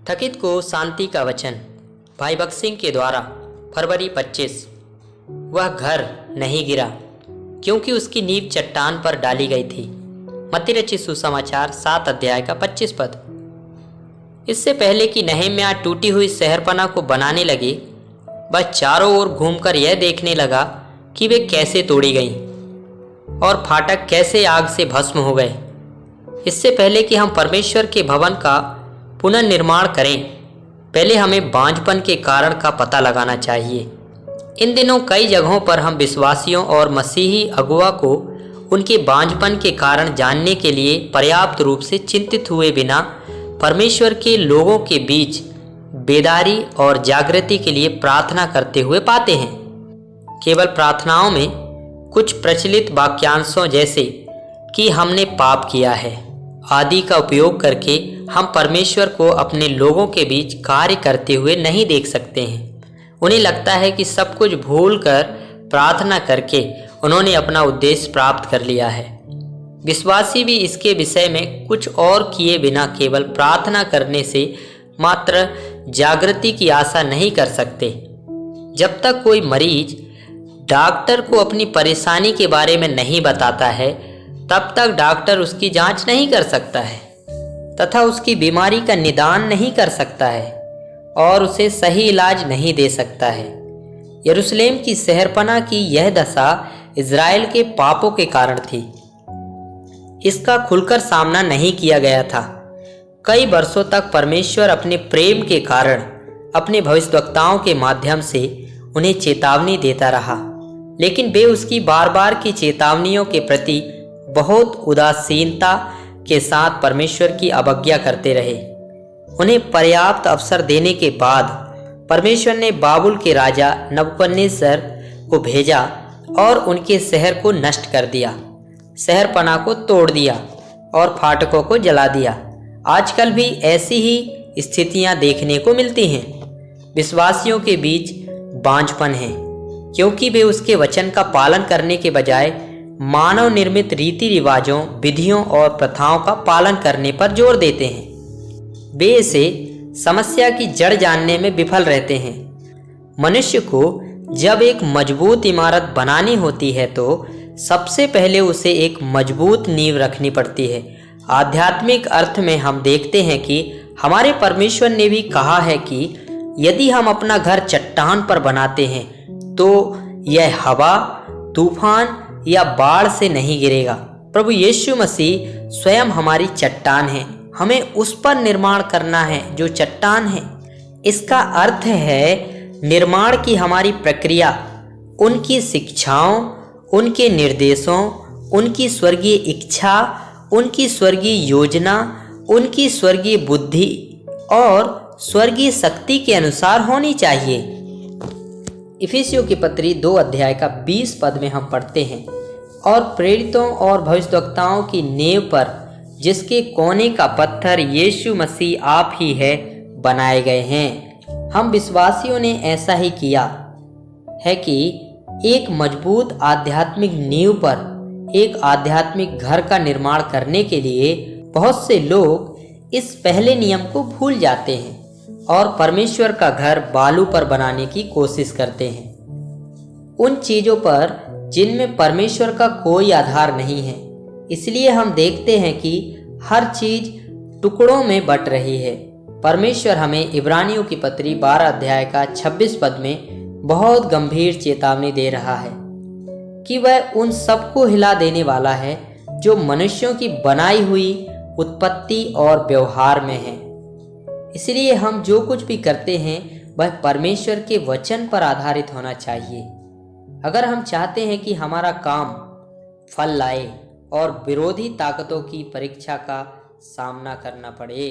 थकित को शांति का वचन। भाई भगत सिंह के द्वारा फरवरी 25। वह घर नहीं गिरा क्योंकि उसकी नींव चट्टान पर डाली गई थी। मत्ती रचित सुसमाचार 7 अध्याय का 25 पद। इससे पहले कि नहम्याह टूटी हुई शहरपनाह को बनाने लगे, वह चारों ओर घूमकर यह देखने लगा कि वे कैसे तोड़ी गईं और फाटक कैसे आग से भस्म हो गए। इससे पहले कि हम परमेश्वर के भवन का पुनर्निर्माण करें, पहले हमें बांझपन के कारण का पता लगाना चाहिए। इन दिनों कई जगहों पर हम विश्वासियों और मसीही अगुवा को उनके बांझपन के कारण जानने के लिए पर्याप्त रूप से चिंतित हुए बिना परमेश्वर के लोगों के बीच बेदारी और जागृति के लिए प्रार्थना करते हुए पाते हैं। केवल प्रार्थनाओं में कुछ प्रचलित वाक्यांशों जैसे कि हमने पाप किया है आदि का उपयोग करके हम परमेश्वर को अपने लोगों के बीच कार्य करते हुए नहीं देख सकते हैं। उन्हें लगता है कि सब कुछ भूल कर प्रार्थना करके उन्होंने अपना उद्देश्य प्राप्त कर लिया है। विश्वासी भी इसके विषय में कुछ और किए बिना केवल प्रार्थना करने से मात्र जागृति की आशा नहीं कर सकते। जब तक कोई मरीज डॉक्टर को अपनी परेशानी के बारे में नहीं बताता है, तब तक डॉक्टर उसकी जांच नहीं कर सकता है तथा उसकी बीमारी का निदान नहीं कर सकता है और उसे सही इलाज नहीं दे सकता है। यरूशलेम की शहरपनाह की यह दशा इज़राइल के पापों के कारण थी। इसका खुलकर सामना नहीं किया गया था। कई वर्षों तक परमेश्वर अपने प्रेम के कारण अपने भविष्यवक्ताओं के माध्यम से उन्हें चेतावनी देता रहा, लेकिन वे उसकी बार बार की चेतावनियों के प्रति बहुत उदासीनता के साथ परमेश्वर की अवज्ञा करते रहे। उन्हें पर्याप्त अवसर देने के बाद परमेश्वर ने बाबुल के राजा नबूकदनेस्सर को भेजा और उनके शहर को नष्ट कर दिया, शहरपनाह को तोड़ दिया और फाटकों को जला दिया। आजकल भी ऐसी ही स्थितियां देखने को मिलती हैं। विश्वासियों के बीच बांझपन है क्योंकि वे उसके वचन का पालन करने के बजाय मानव निर्मित रीति रिवाजों, विधियों और प्रथाओं का पालन करने पर जोर देते हैं। वे इसे समस्या की जड़ जानने में विफल रहते हैं। मनुष्य को जब एक मजबूत इमारत बनानी होती है तो सबसे पहले उसे एक मजबूत नींव रखनी पड़ती है। आध्यात्मिक अर्थ में हम देखते हैं कि हमारे परमेश्वर ने भी कहा है कि यदि हम अपना घर चट्टान पर बनाते हैं तो यह हवा, तूफान या बाढ़ से नहीं गिरेगा। प्रभु यीशु मसीह स्वयं हमारी चट्टान है। हमें उस पर निर्माण करना है जो चट्टान है। इसका अर्थ है निर्माण की हमारी प्रक्रिया उनकी शिक्षाओं, उनके निर्देशों, उनकी स्वर्गीय इच्छा, उनकी स्वर्गीय योजना, उनकी स्वर्गीय बुद्धि और स्वर्गीय शक्ति के अनुसार होनी चाहिए। इफिसियों की पत्री 2 अध्याय का 20 पद में हम पढ़ते हैं, और प्रेरितों और भविष्यवक्ताओं की नींव पर जिसके कोने का पत्थर यीशु मसीह आप ही है बनाए गए हैं। हम विश्वासियों ने ऐसा ही किया है कि एक मजबूत आध्यात्मिक नींव पर एक आध्यात्मिक घर का निर्माण करने के लिए बहुत से लोग इस पहले नियम को भूल जाते हैं और परमेश्वर का घर बालू पर बनाने की कोशिश करते हैं, उन चीजों पर जिनमें परमेश्वर का कोई आधार नहीं है। इसलिए हम देखते हैं कि हर चीज टुकड़ों में बट रही है। परमेश्वर हमें इब्रानियों की पत्री 12 अध्याय का 26 पद में बहुत गंभीर चेतावनी दे रहा है कि वह उन सबको हिला देने वाला है जो मनुष्यों की बनाई हुई उत्पत्ति और व्यवहार में है। इसलिए हम जो कुछ भी करते हैं वह परमेश्वर के वचन पर आधारित होना चाहिए। अगर हम चाहते हैं कि हमारा काम फल लाए और विरोधी ताकतों की परीक्षा का सामना करना पड़े।